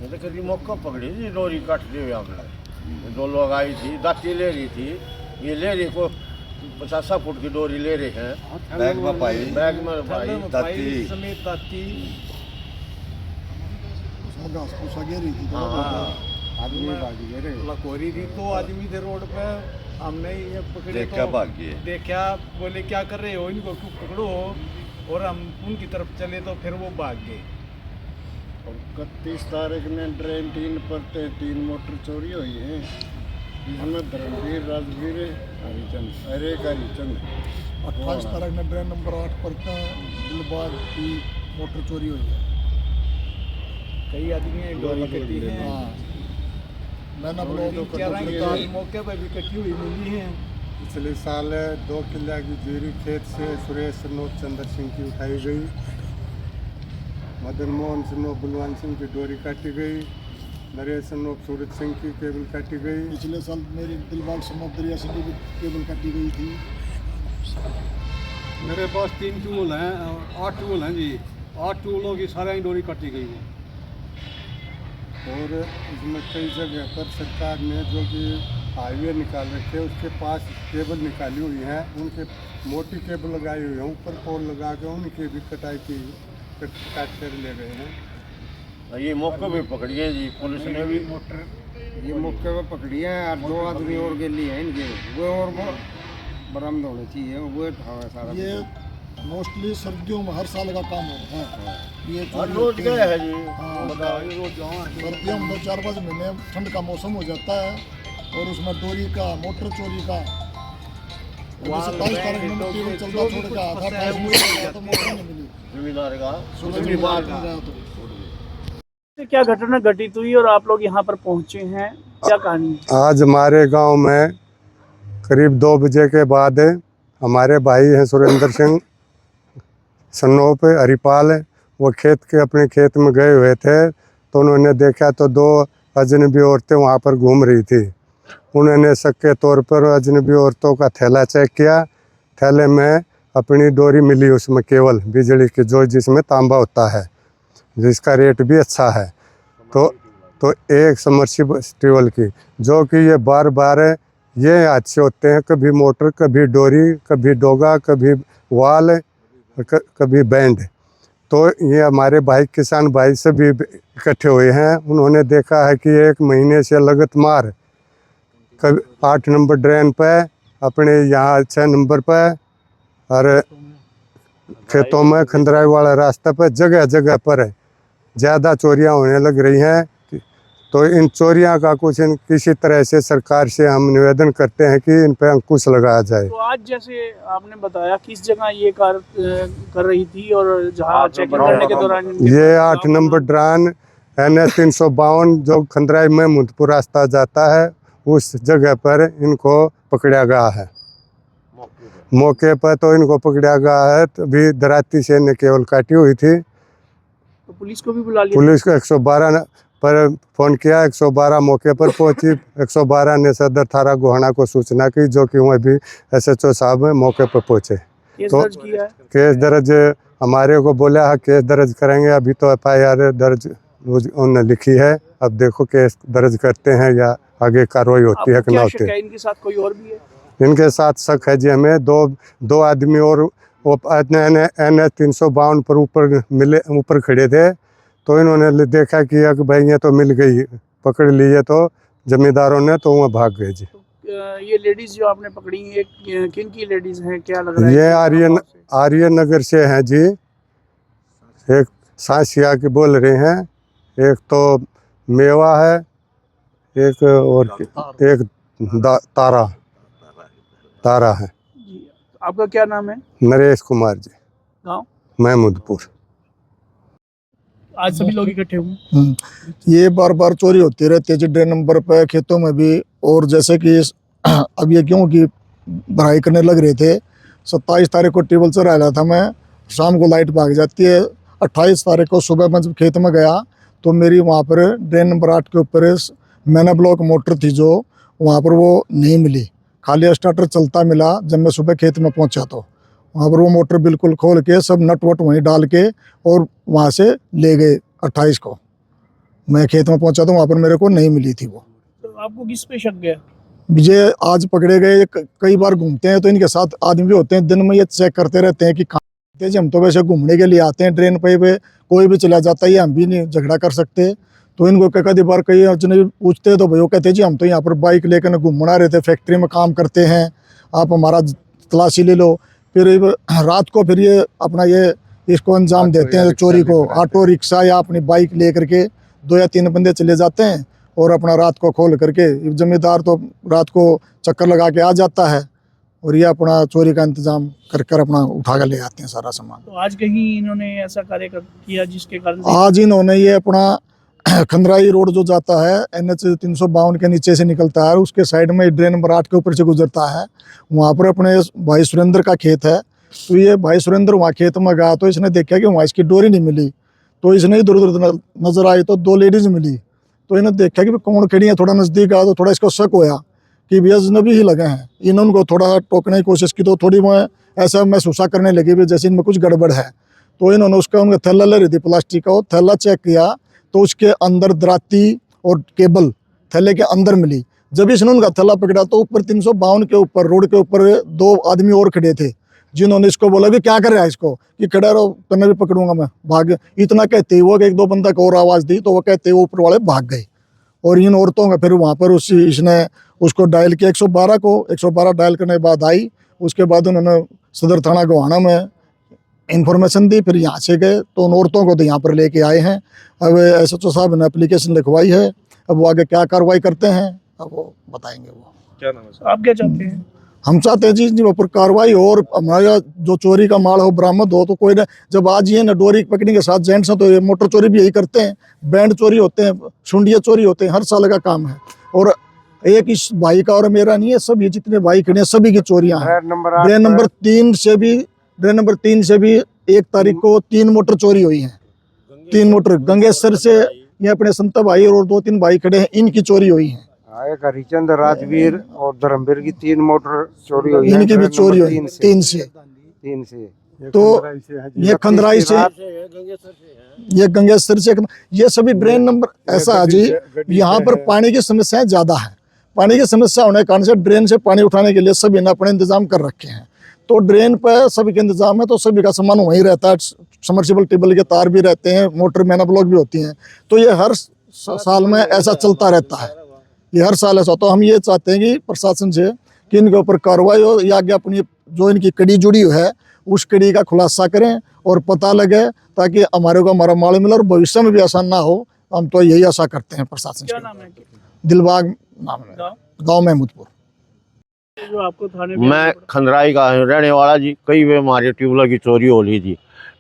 तो कभी मौका पकड़ी थी, डोरी काट दी हुई हमने। दो लोग आई थी, दाती ले रही थी, ये ले रही को 50 फुट की डोरी ले रहे हैं, बैग में पाई, दाती समेत दाती आदमी भागी गए रे। लकोरी थी तो आदमी थे रोड पे, हमने ये पकड़े देखा तो भाग गए। देखा, बोले क्या कर रहे हो, इनको क्यों पकड़ो, और हम उनकी तरफ चले तो फिर वो भाग गए। और 31 तारीख ने ड्रेन 3 पर 3 मोटर चोरी हुई है, जिसमें धर्मवीर, राजवीर, हरिचंद, अरे हरिचंद। 28 तारीख में ड्रेन नंबर 8 पर दिलबाग की मोटर चोरी हुई है। कई आदमी डोरी कटी है, मैंने मौके पर भी कटी हुई मिली है। पिछले साल 2 किला की जीरी खेत से सुरेश सनोप चंद्र सिंह की उठाई गई, मदन मोहन सनोप बलवान सिंह की डोरी काटी गई, नरेश सनोप सूरज सिंह की केबल काटी गई। पिछले साल मेरी दिलबाग सनोप दरिया सिंह की केबल काटी गई थी। मेरे पास 3 टूल हैं, 8 टूल हैं जी, 8 टूलों की सारी डोरी काटी गई है। और इसमें कई जगह पर सरकार ने जो कि हाईवे निकाल रखे उसके पास केबल निकाली हुई है, उनके मोटी केबल लगाई हुई है, ऊपर पोल लगा के उनकी भी कटाई की काट कर ले गए हैं। ये मौके पे पकड़ी है जी, पुलिस ने भी ये मौके पे पकड़ी है और 2 आदमी और के लिए हैं इनके, वो और वो बरामद होने चाहिए, वो उठावे सारा। ये मोस्टली सर्दियों में हर साल का काम होता है। ये रोज गए है जी। सर्दियों में 2-4 महीने ठंड का मौसम हो जाता है, और उसमें डोरी का, मोटर चोरी का, 27 तारीख में केबल चलता छोड़ के आता था, तो मोटर नहीं मिली। जमींदार का क्या घटना घटित हुई और आप लोग यहाँ पर पहुँचे हैं, क्या कहानी? आज हमारे गांव में करीब 2 बजे के बाद हमारे भाई हैं सुरेंद्र सिंह सनोप हरिपाल, वो अपने खेत में गए हुए थे, तो उन्होंने देखा तो 2 अजनबी औरतें वहाँ पर घूम रही थी। उन्होंने शक के तौर पर अजनबी औरतों का थैला चेक किया, थैले में अपनी डोरी मिली, उसमें केवल बिजली की, जो जिसमें तांबा होता है, जिसका रेट भी अच्छा है, तो एक सबमर्सिबल की, जो कि ये बार बार ये हादसे होते हैं, कभी मोटर, कभी डोरी, कभी डोगा, कभी वाल, कभी बैंड। तो ये हमारे भाई किसान भाई से भी इकट्ठे हुए हैं, उन्होंने देखा है कि 1 महीने से लगातार कभी 8 नंबर ड्रेन पे, अपने यहाँ 6 नंबर पे, और खेतों में खंदराई वाला रास्ता पर जगह जगह पर ज़्यादा चोरियां होने लग रही हैं। तो इन चोरियां का कुछ किसी तरह से सरकार से हम निवेदन करते हैं कि इन पर अंकुश लगाया जाए। तो आज जैसे आपने बताया किस जगह ये कार्य कर रही थी, और जहाँ चेकिंग करने के दौरान ये 8 नंबर ड्रेन NH 352 जो खंदराई में मुदपुर रास्ता जाता है, उस जगह पर इनको पकड़ा गया है। मौके पर तो इनको पकड़ा गया है, तभी दराती से ने केवल काटी हुई थी। तो पुलिस को भी बुला लिया? पुलिस को 112 पर फ़ोन किया, 112 मौके पर पहुंची, 112 ने सदर थाना गोहाना को सूचना की, जो कि वह भी SHO साहब मौके पर पहुंचे। केस तो दर्ज किया है? केस दर्ज हमारे को बोला है, केस दर्ज करेंगे, अभी तो FIR दर्ज उन्होंने लिखी है, अब देखो केस दर्ज करते हैं या आगे कार्रवाई होती है कि ना होती है। इनके साथ कोई और भी है? इनके साथ शक है जी हमें, दो आदमी और वो NH 352 पर ऊपर खड़े थे, तो इन्होंने देखा कि भाई ये तो मिल गई, पकड़ लिए, तो जमींदारों ने तो वह भाग गए जी। तो ये लेडीज जो आपने पकड़ी, ये किन की लेडीज हैं, क्या लग रहा है? ये आर्यन नगर से हैं जी, एक सासिया की बोल रहे हैं, एक तो मेवा है, एक और एक तारा है। आपका क्या नाम है? नरेश कुमार जी, गाँव महमूदपुर। आज सभी लोग इकट्ठे हुए? ये बार बार चोरी होती रहती है जी, ड्रेन नंबर पे, खेतों में भी। और जैसे कि अब ये क्योंकि भराई करने लग रहे थे, 27 तारीख को टेबल चढ़ा रहा था मैं, शाम को लाइट भाग जाती है। 28 तारीख को सुबह मैं जब खेत में गया तो मेरी वहाँ पर ड्रेन नंबर 8 के ऊपर मैना ब्लॉक मोटर थी, जो वहाँ पर वो नहीं मिली, खाली स्टार्टर चलता मिला। जब मैं सुबह खेत में पहुँचा तो वहाँ पर वो मोटर बिल्कुल खोल के सब नट वट वहीं डाल के और वहाँ से ले गए 28 को। मैं खेत में पहुंचा तो वहाँ पर मेरे को नहीं मिली थी वो। तो आपको किस पे शक गया? ये आज पकड़े गए, कई बार घूमते हैं तो इनके साथ आदमी भी होते हैं, दिन में ये चेक करते रहते हैं कि कहाँ हैं। हम तो वैसे घूमने के लिए आते हैं, ट्रेन पे कोई भी चला जाता है, ये हम भी नहीं झगड़ा कर सकते। तो इनको कई बार कई अजनबी पूछते हैं तो भाई वो कहते हैं जी हम तो यहाँ पर बाइक लेकर घूमना रहे थे, फैक्ट्री में काम करते हैं, आप हमारा तलाशी ले लो। फिर रात को फिर ये अपना ये इसको अंजाम देते हैं चोरी को। ऑटो रिक्शा या अपनी बाइक ले करके 2 या 3 बंदे चले जाते हैं और अपना रात को खोल करके, जमींदार तो रात को चक्कर लगा के आ जाता है और ये अपना चोरी का इंतजाम कर अपना उठा कर ले जाते हैं सारा सामान। तो आज कहीं इन्होंने ऐसा किया जिसके कारण आज इन्होंने ये अपना खंदराई रोड जो जाता है NH 352 के नीचे से निकलता है, उसके साइड में ड्रेन नंबर 8 के ऊपर से गुजरता है, वहाँ पर अपने भाई सुरेंद्र का खेत है। तो ये भाई सुरेंद्र वहाँ खेत में गया तो इसने देखा कि वहाँ इसकी डोरी नहीं मिली, तो इसने इधर उधर नजर आई तो 2 लेडीज मिली। तो इन्हें देखा कि कौन खड़ी है, थोड़ा नज़दीक आया तो थोड़ा इसको शक होया कि भी अजनबी ही लगे हैं। इन्होंने उनको थोड़ा टोकने की कोशिश की तो थोड़ी मैं ऐसा महसूस करने लगी भी जैसे इनमें कुछ गड़बड़ है। तो इन्होंने उनका थैला ले रही थी प्लास्टिक का, वो थैला चेक किया तो उसके अंदर दराती और केबल थैले के अंदर मिली। जब इसने उनका थैला पकड़ा तो ऊपर 352 के ऊपर रोड के ऊपर 2 आदमी और खड़े थे, जिन्होंने इसको बोला कि क्या कर रहा है इसको, कि खड़ा रहो तन्ने भी पकड़ूंगा मैं, भाग। इतना कहते ही वो 1-2 बंदा को और आवाज़ दी तो वो कहते ही ऊपर वाले भाग गए। और इन औरतों का फिर वहाँ पर इसने उसको डायल किया 112 को, 112 डायल करने के बाद आई। उसके बाद उन्होंने सदर थाना गोहाना में इंफॉर्मेशन दी, फिर यहाँ से गए तो उन औरतों को तो यहाँ पर लेके आए हैं। अब SHO साहब ने एप्लीकेशन लिखवाई है, अब वो आगे क्या कार्रवाई करते हैं अब वो बताएंगे। वो क्या नाम है? आप क्या चाहते हैं? हम चाहते हैं जी ऊपर कार्रवाई हो और हमारा जो चोरी का माल हो बरामद हो। तो कोई ना, जब आज ये ना डोरी पकड़ने के साथ जेंट्स हैं तो ये मोटर चोरी भी यही करते हैं, बैंड चोरी होते हैं, सुंडिया चोरी होते हैं, हर साल का काम है। और एक इस भाई का और मेरा नहीं है, सब ये जितने भाई खड़े हैं सभी की चोरियां हैं। ड्रेन नंबर 3 से भी 1 तारीख को 3 मोटर चोरी हुई है। 3 मोटर गंगेसर से ये अपने संत भाई और 2-3 भाई खड़े हैं, इनकी चोरी हुई है। एक हरिचंद, राजवीर और धर्मवीर की 3 मोटर चोरी हुई है। इनकी भी चोरी हुई 3 से। तो ये खंदराई से, ये गंगेसर से, ये सभी ड्रेन नंबर ऐसा है जी, यहाँ पर पानी की समस्याएं ज्यादा है। पानी की समस्या होने के कारण से ड्रेन से पानी उठाने के लिए सभी ने अपने इंतजाम कर रखे हैं। तो ड्रेन पर सभी के इंतजाम है, तो सभी का सामान वहीं रहता है। समर्सिबल टेबल के तार भी रहते हैं, मोटर मैना ब्लॉक भी होती हैं। तो ये हर साल में ऐसा चलता रहता है, ये हर साल ऐसा। तो हम ये चाहते हैं कि प्रशासन से कि इनके ऊपर कार्रवाई हो, या आगे अपनी जो इनकी कड़ी जुड़ी हुई है उस कड़ी का खुलासा करें और पता लगे, ताकि हमारे को हमारा माल मिले और भविष्य में भी ऐसा ना हो। हम तो यही आशा करते हैं प्रशासन क्या से। नाम है? दिलबाग नाम है, गाँव महमूदपुर। जो आपको थाने मैं खंदराई का रहने वाला जी। कई बार हमारी ट्यूबवेल की चोरी हो ली थी।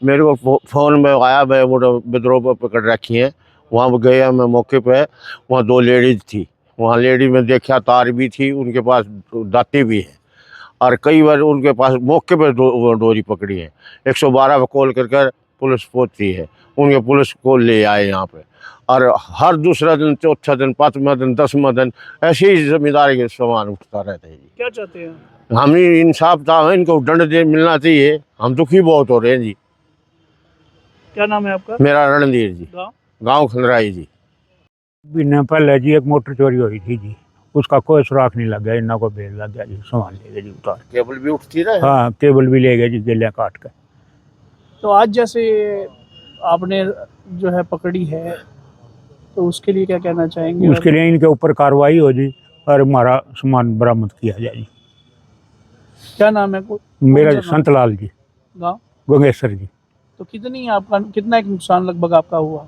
मेरे को फ़ोन में आया, मैं वो विद्रोह पर पकड़ रखी हैं। वहाँ गया मैं मौके पे, वहाँ 2 लेडीज़ थी। वहाँ लेडीज में देखा तार भी थी, उनके पास दाती भी है, और कई बार उनके पास मौके पर डोरी पकड़ी है। 112 पर कॉल कर पुलिस पहुँचती है, उनके पुलिस को ले आए यहाँ पे। और हर दूसरा दिन, चौथा दिन, 5वां दिन, 10वां दिन ऐसे ही जिम्मेदारी के सामान उठता रहता है जी। क्या चाहते हैं? हम ही इंसाफ था, इनको दंड दे मिलना चाहिए। हम दुखी बहुत हो रहे हैं जी। क्या नाम है आपका? मेरा रणधीर जी, गाँव? गाँव खंदराई जी। महीने पहले जी एक मोटर चोरी हुई थी जी, उसका कोई सुराख नहीं लग गया। इन्ना को बेल लग गया जी, सामान ले गए जी उतार। केबल भी उठती रहे। हाँ, केबल भी ले गए जी, गेलियाँ काट कर। तो आज जैसे आपने जो है पकड़ी है, तो उसके लिए क्या कहना चाहेंगे? उसके लिए इनके ऊपर कार्रवाई हो जी और हमारा सामान बरामद किया जाए जी। क्या नाम है? मेरा संतलाल जी, गाँव गंगेसर जी। तो कितना एक नुकसान लगभग आपका हुआ?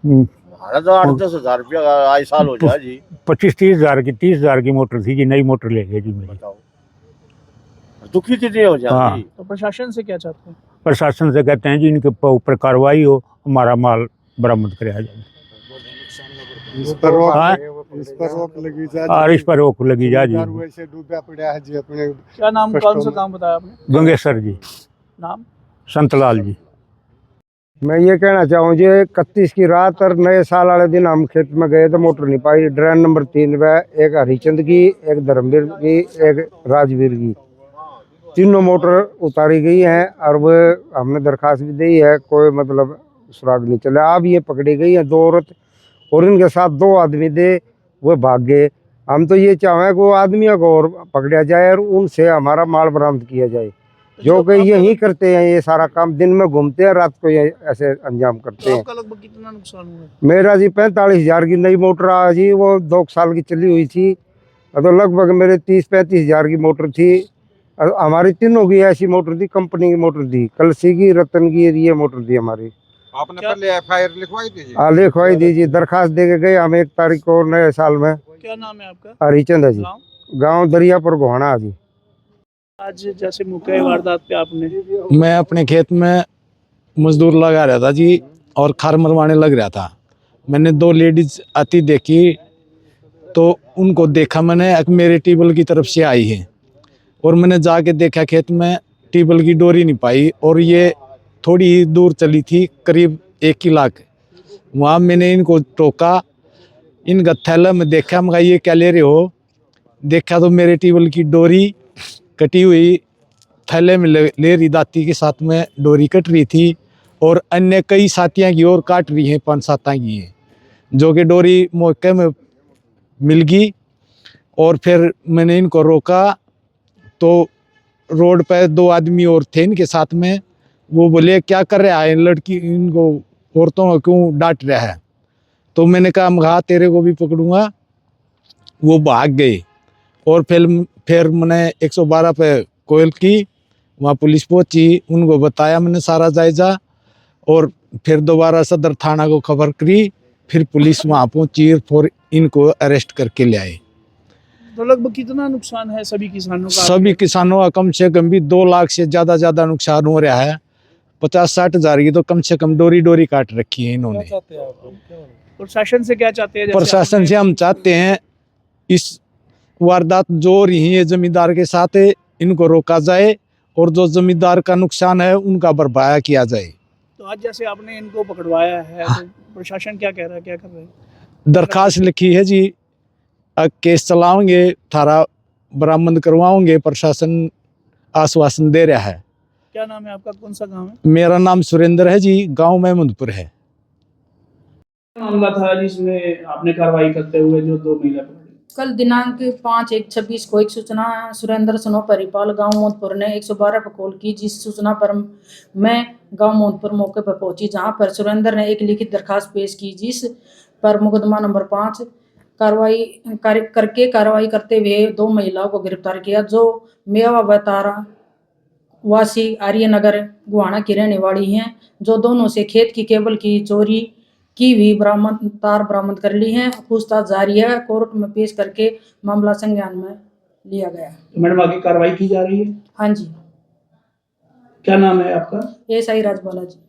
हमारा तो 8-10 हज़ार रुपया आए साल हो जाए जी। 25-30 हज़ार की 30 हज़ार की मोटर थी जी, नई मोटर ले गए जी मेरी। बताओ, दुखी कितने हो जाए। हाँ। तो प्रशासन से क्या चाहते हैं? प्रशासन से कहते हैं जी इनके ऊपर कार्रवाई हो, हमारा माल बरामद कराया जाए। इस पर रोक हाँ? लगी जाए और इस पर रोक लगी जा जी। वैसे डूबा पड़ा है जी अपने। क्या नाम, कौन सा काम बताया आपने? गंगेसर जी, नाम? संतलाल जी। मैं ये कहना चाहूँ जी, 31 की रात और नए साल वाले दिन हम खेत में गए तो मोटर नहीं पाई। ड्रेन नंबर 3 पे एक हरिचंद की, एक धर्मवीर की, एक राजवीर की, तीनों मोटर उतारी गई हैं और वो हमने दरखास्त भी दी है, कोई मतलब सुराग नहीं चला। अब ये पकड़ी गई है 2 औरत और इनके साथ 2 आदमी थे, वो भाग गए। हम तो ये चाहें कि वो आदमियों को और पकड़ा जाए और उनसे हमारा माल बरामद किया जाए, जो कि यही करते हैं ये सारा काम, दिन में घूमते हैं, रात को ये ऐसे अंजाम करते हैं। आपका लगभग कितना नुकसान हुआ? मेरा जी 45,000 की नई मोटर आ जी, वो 2 साल की चली हुई थी, तो लगभग मेरे 30-35,000 की मोटर थी। हमारी तीनों की ऐसी मोटर थी, कंपनी की मोटर थी, कलसी की, रतन की, ये मोटर थी हमारी। आपने पहले FIR लिखवाई थी जी? हाँ, लिखवाई दीजिए, दरखास्त दे के गए हम 1 तारीख को नए साल में। क्या नाम है आपका? हरिचंद है जी, गाँव? गाँव दरियापुर गोहाना जी। आज जैसे मुख्य वारदात पे आपने मैं अपने खेत में मजदूर लगा रहा था जी, और खार मरवाने लग रहा था। मैंने 2 लेडीज आती देखी, तो उनको देखा मैंने, एक मेरे टेबल की तरफ से आई है, और मैंने जाके देखा खेत में टेबल की डोरी नहीं पाई, और ये थोड़ी ही दूर चली थी, करीब 1 किलोमीटर। वहाँ मैंने इनको टोका, इनका थैला में देखा, मैं ये क्या ले रहे हो? देखा तो मेरे टेबल की डोरी कटी हुई थैले में ले रही, दाती के साथ में डोरी कट रही थी, और अन्य कई साथियाँ की और काट रही हैं, 5-7 की हैं, जो कि डोरी मौके में मिल गई। और फिर मैंने इनको रोका, तो रोड पर 2 आदमी और थे इनके साथ में। वो बोले क्या कर रहा है लड़की, इनको औरतों को क्यों डांट रहा है? तो मैंने कहा तेरे को भी पकड़ूंगा। वो भाग गए, और फिर मैंने 112 पे कॉल की, वहाँ पुलिस पहुंची, उनको बताया मैंने सारा जायजा, और फिर दोबारा सदर थाना को खबर करी, फिर पुलिस वहाँ पहुंची और इनको अरेस्ट करके ले आए। तो लगभग कितना नुकसान है सभी किसानों का? सभी किसानों का कम से कम भी 2 लाख से ज़्यादा नुकसान हो रहा है। 50-60 हज़ार की तो कम से कम डोरी काट रखी है इन्होंने। प्रशासन से क्या चाहते हैं? जैसे प्रशासन से हम चाहते हैं इस वारदात जो हो रही है ये जमींदार के साथ है, इनको रोका जाए, और जो जमींदार का नुकसान है उनका भरपाया किया जाए। तो आज जैसे आपने इनको पकड़वाया है, तो प्रशासन क्या कह रहा है, क्या कर रहे हैं? दरखास्त लिखी है जी, केस चलाओगे, थारा बरामद करवाओगे, प्रशासन आश्वासन दे रहा है। क्या नाम है आपका? कौन सा गांव है? मेरा नाम सुरेंद्र है जी, गांव महमूदपुर है। मामला था जिसमें आपने कार्रवाई करते हुए जो 2 महिला पकड़ी? कल दिनांक 5/1/26 को एक सूचना सुरेंद्र सनोप हरिपाल गांव मोदपुर ने 112 पर कॉल की, जिस सूचना पर मैं गांव मोदपुर मौके पर पहुंची, जहां पर सुरेंद्र ने एक लिखित दरखास्त पेश की, जिस पर मुकदमा नंबर 5 कार्रवाई करते हुए 2 महिलाओं को गिरफ्तार किया, जो मेवा बतारा वासी आर्यनगर गुहाना की रहने वाली हैं, जो दोनों से खेत की केबल की चोरी की भी तार बरामद कर ली हैं। पूछताछ जारी है, कोर्ट में पेश करके मामला संज्ञान में लिया गया। तो मैडम आगे कार्रवाई की जा रही है? हाँ जी। क्या नाम है आपका? SI राजबाला जी।